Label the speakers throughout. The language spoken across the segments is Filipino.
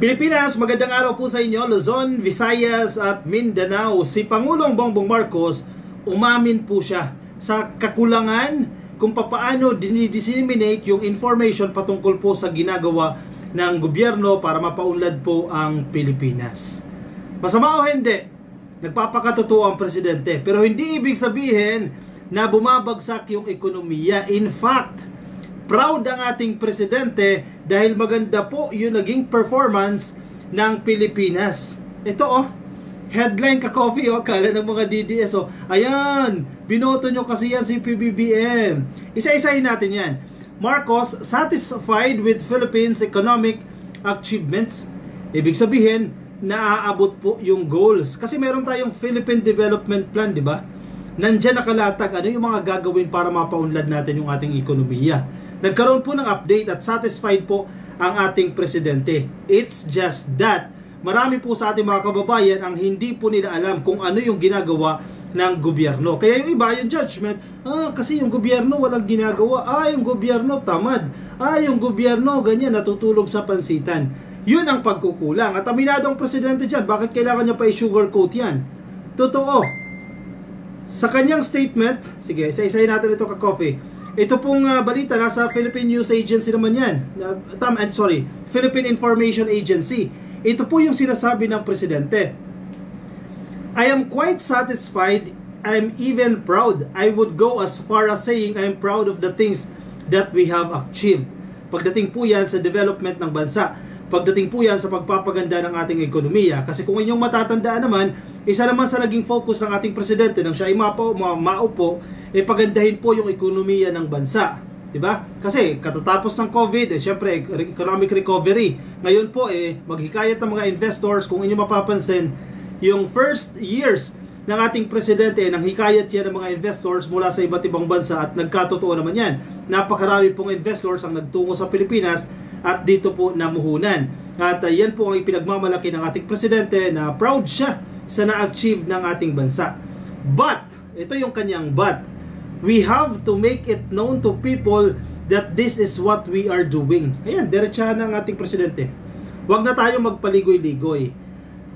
Speaker 1: Pilipinas, magandang araw po sa inyo, Luzon, Visayas at Mindanao. Si Pangulong Bongbong Marcos, umamin po siya sa kakulangan kung papaano dinidisseminate yung information patungkol po sa ginagawa ng gobyerno para mapaunlad po ang Pilipinas. Masama o hindi, nagpapakatotoo ang presidente, pero hindi ibig sabihin na bumabagsak yung ekonomiya. In fact, proud ang ating presidente dahil maganda po yung naging performance ng Pilipinas. Ito headline ka-coffee kala ng mga DDS ayan, binoto nyo kasi yan si PBBM. Isa-isahin natin yan. Marcos satisfied with Philippines economic achievements. Ibig sabihin, naaabot po yung goals. Kasi meron tayong Philippine Development Plan, di ba? Nandiyan nakalatag ano yung mga gagawin para mapaunlad natin yung ating ekonomiya. Nagkaroon po ng update at satisfied po ang ating presidente. It's just that marami po sa ating mga kababayan ang hindi po nila alam kung ano yung ginagawa ng gobyerno. Kaya yung iba, yung judgment, kasi yung gobyerno walang ginagawa, yung gobyerno tamad, yung gobyerno ganyan, natutulog sa pansitan. Yun ang pagkukulang. At aminado ang presidente dyan, bakit kailangan niya pa i-sugarcoat yan? Totoo. Sa kanyang statement, sige, isa-isahin natin ito ka-coffee. Ito pong balita, nasa Philippine News Agency naman yan. Philippine Information Agency. Ito po yung sinasabi ng presidente. I am quite satisfied. I am even proud. I would go as far as saying I am proud of the things that we have achieved. Pagdating po yan sa development ng bansa. Pagdating po yan sa pagpapaganda ng ating ekonomiya. Kasi kung inyong matatandaan naman, isa naman sa naging focus ng ating presidente nang siya ay maupo, pagandahin po yung ekonomiya ng bansa. Diba? Kasi katatapos ng COVID, syempre economic recovery. Ngayon po maghikayat ng mga investors. Kung inyong mapapansin, yung first years ng ating presidente, nang hikayat yan ng mga investors mula sa iba't ibang bansa at nagkatotoo naman yan. Napakarami pong investors ang nagtungo sa Pilipinas at dito po namuhunan. At yan po ang ipinagmamalaki ng ating presidente na proud siya sa na-achieve ng ating bansa. But, ito yung kanyang but, we have to make it known to people that this is what we are doing. Ayan, diretsahan ng ating presidente. Huwag na tayo magpaligoy-ligoy.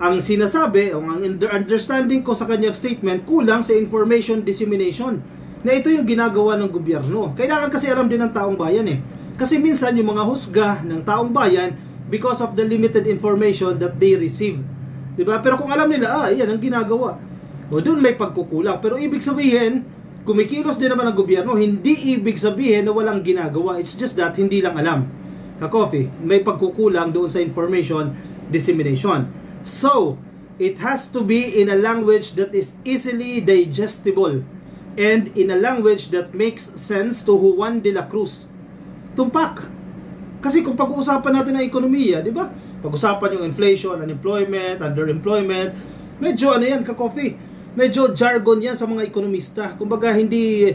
Speaker 1: Ang sinasabi, ang understanding ko sa kanyang statement, kulang sa information dissemination. Na ito yung ginagawa ng gobyerno. Kailangan kasi alam din ng taong bayan Kasi minsan yung mga husga ng taong bayan because of the limited information that they receive. Diba? Pero kung alam nila, yan ang ginagawa. O doon may pagkukulang. Pero ibig sabihin, kumikilos din naman ang gobyerno, hindi ibig sabihin na walang ginagawa. It's just that hindi lang alam. Ka-coffee, may pagkukulang doon sa information dissemination. So, it has to be in a language that is easily digestible and in a language that makes sense to Juan de la Cruz. Tumpak. Kasi kung pag-uusapan natin ang ekonomiya, di ba? Pag-usapan yung inflation, unemployment, underemployment, medyo yan, ka-coffee. Medyo jargon yan sa mga ekonomista. Kumbaga hindi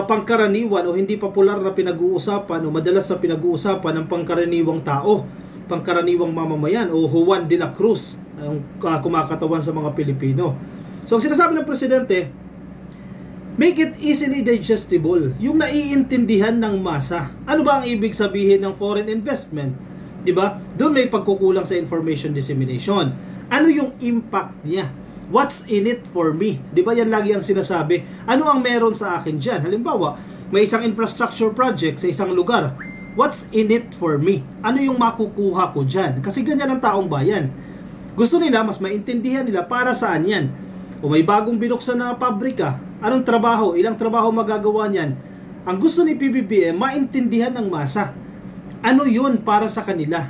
Speaker 1: pangkaraniwan o hindi popular na pinag-uusapan o madalas na pinag-uusapan ng pangkaraniwang tao, pangkaraniwang mamamayan o Juan de la Cruz ang kumakatawan sa mga Pilipino. So ang sinasabi ng presidente, make it easily digestible. Yung naiintindihan ng masa. Ano ba ang ibig sabihin ng foreign investment? Diba? Doon may pagkukulang sa information dissemination. Ano yung impact niya? What's in it for me? Diba yan lagi ang sinasabi? Ano ang meron sa akin dyan? Halimbawa, may isang infrastructure project sa isang lugar. What's in it for me? Ano yung makukuha ko dyan? Kasi ganyan ang taong bayan. Gusto nila, mas maintindihan nila para saan yan. O may bagong binuksan na pabrika, anong trabaho, ilang trabaho magagawa niyan? Ang gusto ni PBBM, maintindihan ng masa. Ano yun para sa kanila?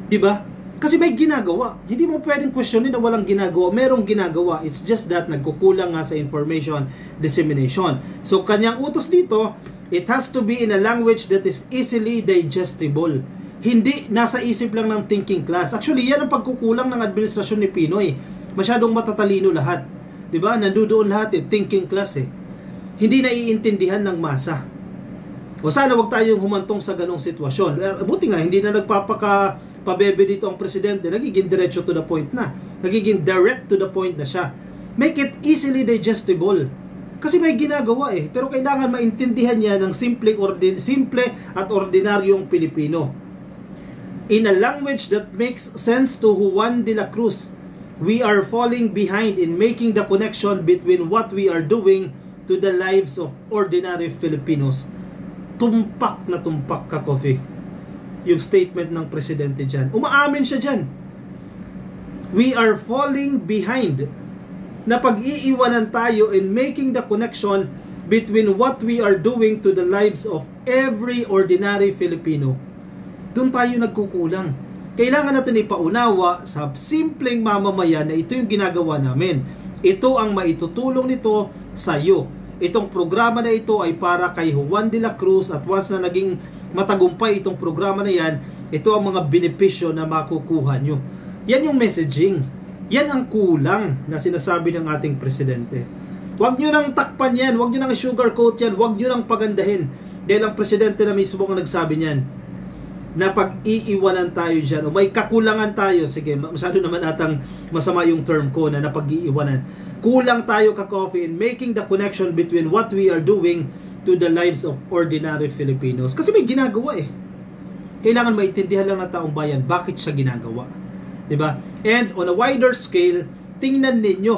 Speaker 1: Diba? Kasi may ginagawa. Hindi mo pwedeng questionin na walang ginagawa. Merong ginagawa. It's just that nagkukulang nga sa information dissemination. So, kanyang utos dito, it has to be in a language that is easily digestible. Hindi nasa isip lang ng thinking class. Actually, yan ang pagkukulang ng administrasyon ni Pinoy. Masyadong matatalino lahat. Diba? Nandoon lahat thinking class Hindi naiintindihan ng masa. O sana wag tayong humantong sa ganong sitwasyon. Buti nga, hindi na nagpapaka-pabebe dito ang presidente. Nagiging diretso to the point na. Nagiging direct to the point na siya. Make it easily digestible. Kasi may ginagawa eh. Pero kailangan maintindihan niya ng simple at ordinaryong Pilipino. In a language that makes sense to Juan de la Cruz, we are falling behind in making the connection between what we are doing to the lives of ordinary Filipinos. Tumpak na tumpak ka, Coffee, yung statement ng presidente dyan. Umaamin siya dyan. We are falling behind. Na pag-iiwanan tayo in making the connection between what we are doing to the lives of every ordinary Filipino. Doon tayo nagkukulang. Kailangan natin ipaunawa sa simpleng mamamayan na ito yung ginagawa namin. Ito ang maitutulong nito sa iyo. Itong programa na ito ay para kay Juan de la Cruz, at once na naging matagumpay itong programa na yan, ito ang mga benepisyo na makukuha nyo. Yan yung messaging. Yan ang kulang na sinasabi ng ating presidente. Huwag nyo nang takpan yan, huwag nyo nang sugarcoat yan, huwag nyo nang pagandahin. Dahil ang presidente na mismo ang nagsabi niyan, na pag-iiwanan tayo dyan, o may kakulangan tayo, sige, masyado naman atang masama yung term ko na napag-iiwanan. Kulang tayo, ka-Coffee, in making the connection between what we are doing to the lives of ordinary Filipinos. Kasi may ginagawa eh. Kailangan maintindihan lang ng taong bayan bakit siya ginagawa. Diba? And on a wider scale, tingnan ninyo,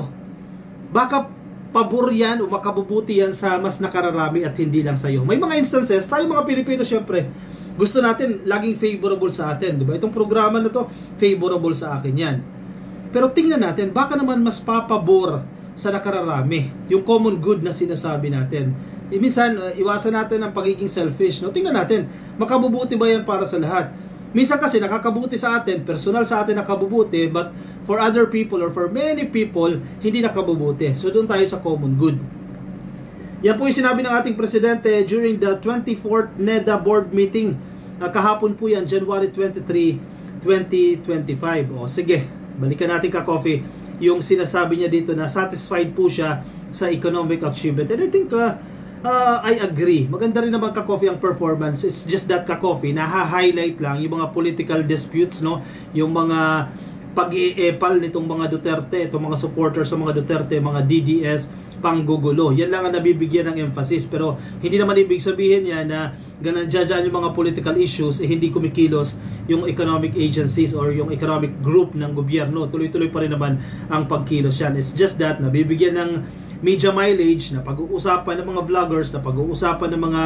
Speaker 1: baka pabor yan o makabubuti yan sa mas nakararami at hindi lang sa iyo. May mga instances, tayo mga Pilipino syempre, gusto natin laging favorable sa atin, di ba? Itong programa na to, favorable sa akin yan. Pero tingnan natin, baka naman mas papabor sa nakararami, yung common good na sinasabi natin. Minsan, iwasan natin ang pagiging selfish, no? Tingnan natin, makabubuti ba yan para sa lahat? Minsan kasi nakakabuti sa atin, personal sa atin nakabubuti, but for other people or for many people, hindi nakabubuti. So doon tayo sa common good. Yan po yung sinabi ng ating presidente during the 24th NEDA board meeting. Kahapon po yan, January 23, 2025. O sige, balikan natin, ka-Coffee, yung sinasabi niya dito na satisfied po siya sa economic achievement. And I think I agree. Maganda rin naman, ka-Coffee, ang performance. It's just that, ka-Coffee, naha-highlight lang yung mga political disputes, no? Yung mga pag-iepal nitong mga Duterte, itong mga supporters ng mga Duterte, mga DDS, panggugulo. Yan lang ang nabibigyan ng emphasis. Pero hindi naman ibig sabihin yan na ganun yung mga political issues, hindi kumikilos yung economic agencies or yung economic group ng gobyerno. Tuloy-tuloy pa rin naman ang pagkilos yan. It's just that nabibigyan ng media mileage, na pag-uusapan ng mga vloggers, na pag-uusapan ng mga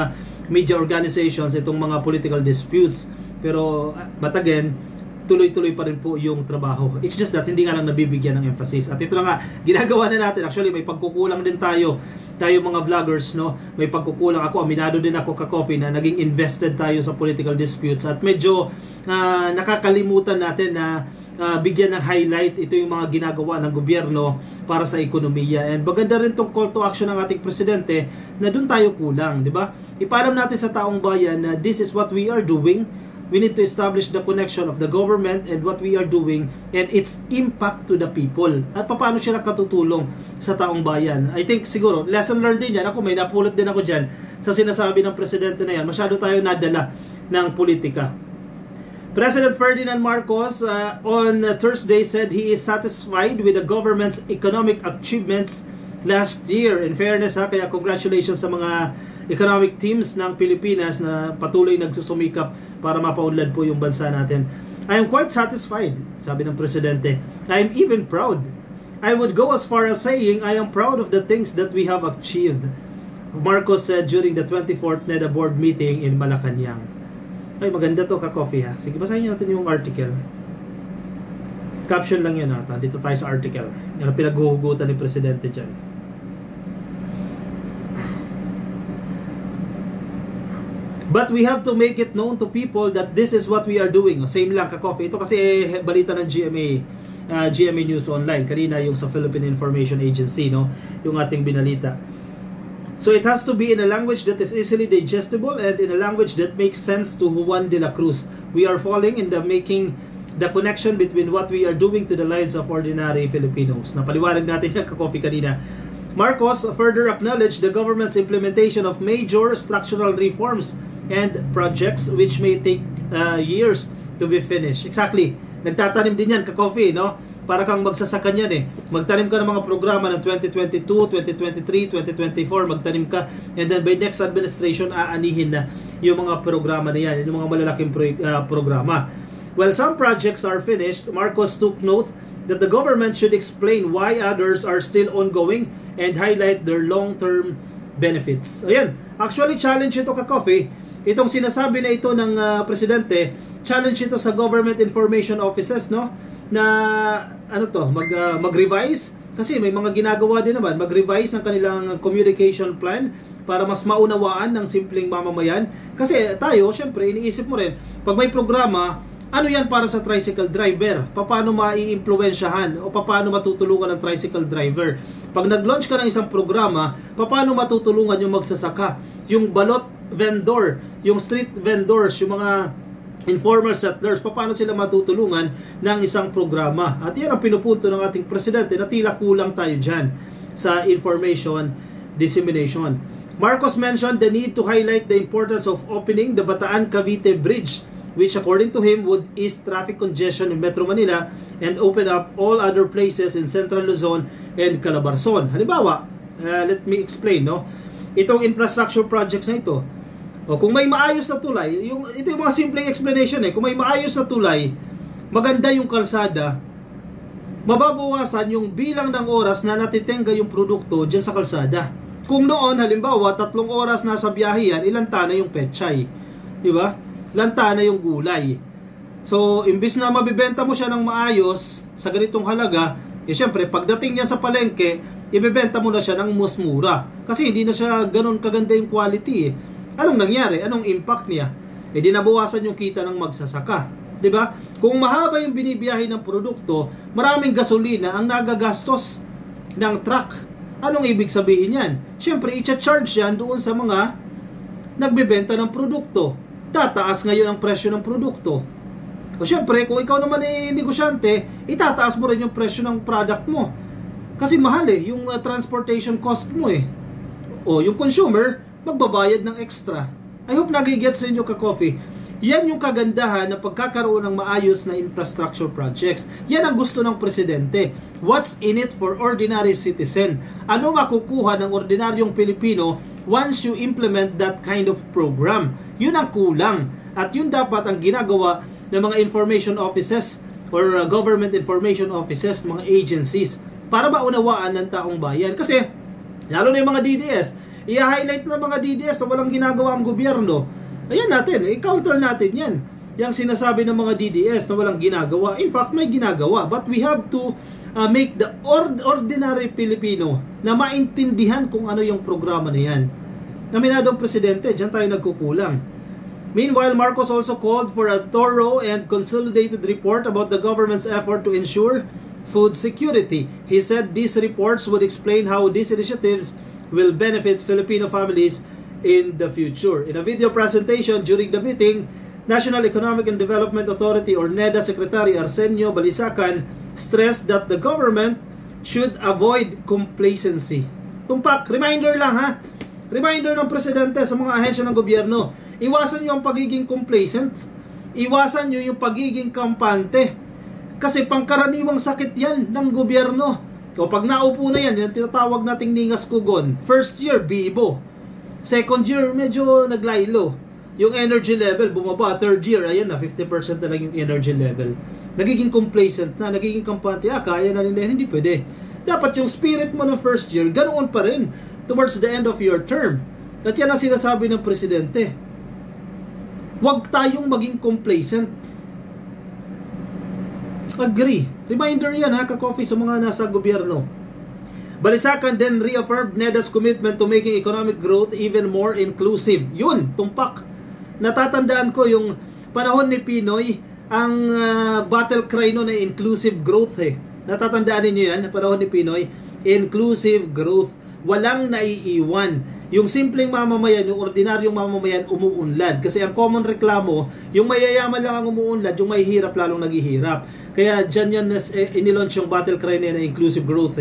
Speaker 1: media organizations itong mga political disputes. Pero but again, tuloy-tuloy pa rin po yung trabaho. It's just that hindi nga lang nabibigyan ng emphasis. At ito na nga, ginagawa na natin. Actually, may pagkukulang din tayo mga vloggers, no? May pagkukulang ako. Aminado din ako, ka-Coffee, na naging invested tayo sa political disputes. At medyo nakakalimutan natin na bigyan ng highlight ito yung mga ginagawa ng gobyerno para sa ekonomiya. And maganda rin tong call to action ng ating presidente na doon tayo kulang, di ba? Ipaalam natin sa taong bayan na this is what we are doing. We need to establish the connection of the government and what we are doing and its impact to the people. At paano siya nakatutulong sa taong bayan. I think siguro, lesson learned din yan. Ako, may napulot din ako dyan sa sinasabi ng presidente na yan. Masyado tayo nadala ng politika. President Ferdinand Marcos on Thursday said he is satisfied with the government's economic achievements last year. In fairness, kaya congratulations sa mga economic teams ng Pilipinas na patuloy nagsusumikap para mapaunlad po yung bansa natin. I am quite satisfied, sabi ng presidente. I am even proud. I would go as far as saying I am proud of the things that we have achieved, Marcos said during the 24th NEDA board meeting in Malacanang. Ay, maganda to, ka-Coffee, ha. Sige, basahin natin yung article. Caption lang yun, ata. Dito tayo sa article. Yan ang pinaghuhugutan ni presidente dyan. But we have to make it known to people that this is what we are doing. Same lang, ka-Coffee. Ito kasi balita ng GMA News Online. Kanina yung sa Philippine Information Agency, no? Yung ating binalita. So it has to be in a language that is easily digestible and in a language that makes sense to Juan de la Cruz. We are falling in the making the connection between what we are doing to the lives of ordinary Filipinos. Napaliwanag natin yung, ka-Coffee, kanina. Marcos further acknowledged the government's implementation of major structural reforms and projects which may take years to be finished. Exactly. Nagtatanim din yan, ka-Coffee, no? Para kang magsasakan yan eh. Magtanim ka ng mga programa ng 2022, 2023, 2024, magtanim ka, and then by next administration, aanihin na yung mga programa na yan, yung mga malalaking programa. While some projects are finished, Marcos took note that the government should explain why others are still ongoing and highlight their long-term benefits. Ayan, actually challenge ito ka-coffee. Itong sinasabi na ito ng presidente, challenge ito sa government information offices, no? Na mag-revise kasi may mga ginagawa din naman, mag-revise ng kanilang communication plan para mas maunawaan ng simpleng mamamayan. Kasi tayo, syempre, iniisip mo rin, pag may programa, ano yan para sa tricycle driver? Paano mai-impluwensyahan o paano matutulungan ng tricycle driver? Pag nag-launch ka ng isang programa, paano matutulungan yung magsasaka? Yung balot vendor, yung street vendors, yung mga informal settlers, paano sila matutulungan ng isang programa? At yan ang pinupunto ng ating presidente na tila kulang tayo dyan sa information dissemination. Marcos mentioned the need to highlight the importance of opening the Bataan-Cavite Bridge, which according to him would ease traffic congestion in Metro Manila and open up all other places in Central Luzon and Calabarzon. Halimbawa, let me explain, no? Itong infrastructure projects na ito, o kung may maayos na tulay, ito yung mga simpleng explanation kung may maayos na tulay, maganda yung kalsada, mababawasan yung bilang ng oras na natitenga yung produkto dyan sa kalsada. Kung noon, halimbawa, 3 oras na sa biyahe yan, ilanta na yung pechay. Diba? Lanta na yung gulay. So, imbis na mabibenta mo siya ng maayos sa ganitong halaga, syempre, pagdating niya sa palengke, ibebenta mo na siya ng mas mura. Kasi hindi na siya ganun kaganda yung quality. Anong nangyari? Anong impact niya? Di nabawasan yung kita ng magsasaka. Diba? Kung mahaba yung binibiyahe ng produkto, maraming gasolina ang nagagastos ng truck. Anong ibig sabihin yan? Syempre, i-charge yan doon sa mga nagbebenta ng produkto. Tataas ngayon ang presyo ng produkto. O syempre, kung ikaw naman ay negosyante, itataas mo rin yung presyo ng product mo. Kasi mahal yung transportation cost mo O yung consumer, magbabayad ng extra. I hope nagigets sa inyo ka-coffee. Yan yung kagandahan ng pagkakaroon ng maayos na infrastructure projects. Yan ang gusto ng presidente. What's in it for ordinary citizen? Ano makukuha ng ordinaryong Pilipino once you implement that kind of program? Yun ang kulang. At yun dapat ang ginagawa ng mga information offices or government information offices, mga agencies, para maunawaan ng taong bayan. Kasi, lalo na yung mga DDS, i-highlight ng mga DDS na walang ginagawa ang gobyerno. Ayan natin, i-counter natin yan. Yang sinasabi ng mga DDS na walang ginagawa. In fact, may ginagawa. But we have to make the ordinary Filipino na maintindihan kung ano yung programa na yan. Naminadong presidente, dyan tayo nagkukulang. Meanwhile, Marcos also called for a thorough and consolidated report about the government's effort to ensure food security. He said these reports would explain how these initiatives will benefit Filipino families in the future. In a video presentation during the meeting, National Economic and Development Authority or NEDA Secretary Arsenio Balisacan stressed that the government should avoid complacency. Tumpak, reminder lang ha. Reminder ng presidente sa mga ahensya ng gobyerno. Iwasan nyo ang pagiging complacent. Iwasan nyo yung pagiging kampante. Kasi pangkaraniwang sakit yan ng gobyerno. O pag naupo na yan, yung tinatawag nating ningas kugon. First year, bibo. Second year, medyo naglaylo. Yung energy level, bumaba. Third year, ayan na, 50% na lang yung energy level. Nagiging complacent na, nagiging kampante. Kaya na nila, hindi pwede. Dapat yung spirit mo ng first year, ganoon pa rin towards the end of your term. At yan ang sinasabi ng presidente. Huwag tayong maging complacent. Agree. Reminder yan ka-coffee sa mga nasa gobyerno. Balisacan then reaffirmed NEDA's commitment to making economic growth even more inclusive. Yun, tumpak. Natatandaan ko yung panahon ni Pinoy, ang battle cry noon ay inclusive growth Natatandaan niyo yan, panahon ni Pinoy, inclusive growth. Walang naiiwan. Yung simpleng mamamayan, yung ordinaryong mamamayan umuunlad. Kasi ang common reklamo, yung mayayaman lang ang umuunlad, yung mahihirap lalong naghihirap. Kaya dyan yan inilaunch yung battle cry na inclusive growth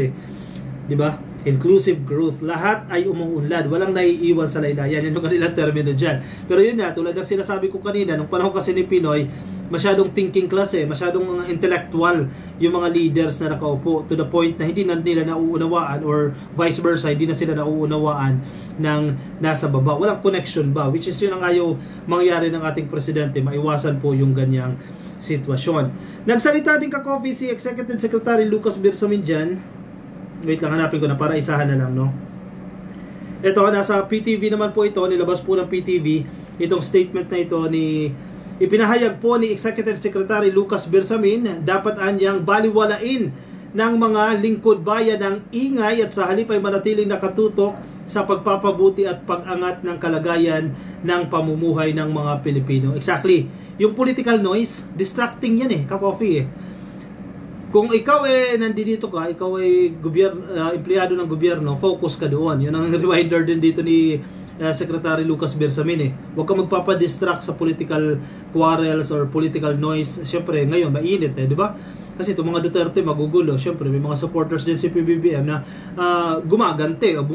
Speaker 1: Diba? inclusive growth. Lahat ay umuunlad, walang naiiwan sa laylayan. Yan yung kanilang termino dyan. Pero yun nga, tulad ng sinasabi ko kanina, nung panahon kasi ni Pinoy, masyadong thinking class masyadong intellectual yung mga leaders na nakaupo, to the point na hindi na nila nauunawaan, or vice versa, hindi na sila nauunawaan ng nasa baba. Walang connection ba? Which is yun ang ayaw mangyari ng ating presidente, maiwasan po yung ganyang sitwasyon. Nagsalita din ka-coffee si Executive Secretary Lucas Bersamin dyan. Wait lang, hanapin ko na para isahan na lang, no? Ito, nasa PTV naman po ito, nilabas po ng PTV itong statement na ito ipinahayag po ni Executive Secretary Lucas Bersamin, dapat anyang baliwalain ng mga lingkod bayan ng ingay at sa halip ay manatiling nakatutok sa pagpapabuti at pag-angat ng kalagayan ng pamumuhay ng mga Pilipino. Exactly. Yung political noise, distracting yan ka-coffee Kung ikaw nandito ka, ikaw ay empleyado ng gobyerno, focus ka doon. Yun ang reminder din dito ni Secretary Lucas Bersamin Huwag ka magpapadistract sa political quarrels or political noise. Siyempre, ngayon, mainit di ba? Kasi itong mga Duterte magugulo. Siyempre, may mga supporters din si PBBM na gumagante o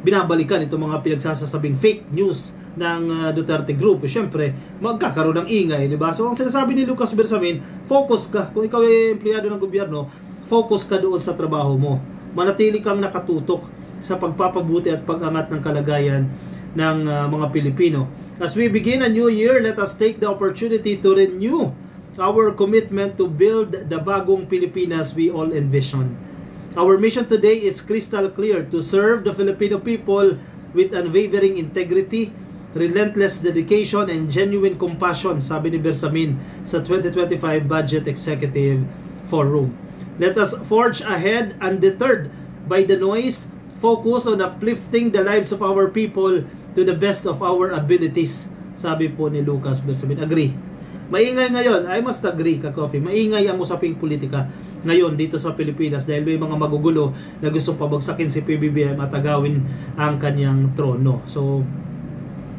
Speaker 1: binabalikan itong mga pinagsasasabing fake news ng Duterte Group. Siyempre, magkakaroon ng ingay, di ba? So, ang sinasabi ni Lucas Bersamin, focus ka. Kung ikaw ay empleyado ng gobyerno, focus ka doon sa trabaho mo. Manatili kang nakatutok sa pagpapabuti at pag-angat ng kalagayan ng mga Pilipino. As we begin a new year, let us take the opportunity to renew our commitment to build the bagong Pilipinas we all envision. Our mission today is crystal clear: to serve the Filipino people with unwavering integrity, relentless dedication, and genuine compassion, sabi ni Bersamin sa 2025 Budget Executive Forum. Let us forge ahead undeterred by the noise, focus on uplifting the lives of our people to the best of our abilities, sabi po ni Lucas Bersamin. Agree. Maingay ngayon, I must agree ka-coffee, maingay ang usaping politika ngayon dito sa Pilipinas dahil may mga magugulo na gustong pabagsakin si PBBM at agawin ang kanyang trono. So,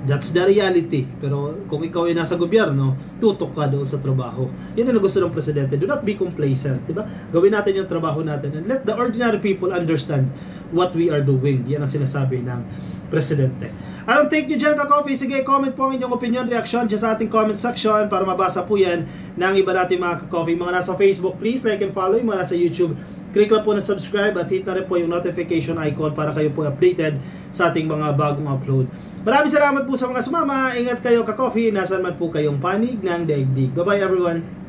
Speaker 1: that's the reality. Pero kung ikaw ay nasa gobyerno, tutok ka doon sa trabaho. Yan ang gusto ng presidente. Do not be complacent, diba? Gawin natin yung trabaho natin and let the ordinary people understand what we are doing. Yan ang sinasabi ng presidente. Anong take nyo dyan ka-coffee? Sige, comment po ang inyong opinion, reaction dyan sa ating comment section para mabasa po yan ng iba natin mga ka-coffee. Mga nasa Facebook, please like and follow. Yung mga nasa YouTube, click lang po na subscribe at hit na rin po yung notification icon para kayo po updated sa ating mga bagong upload. Maraming salamat po sa mga sumama. Ingat kayo ka-coffee. Nasaan man po kayong panig ng daigdig. Bye-bye everyone.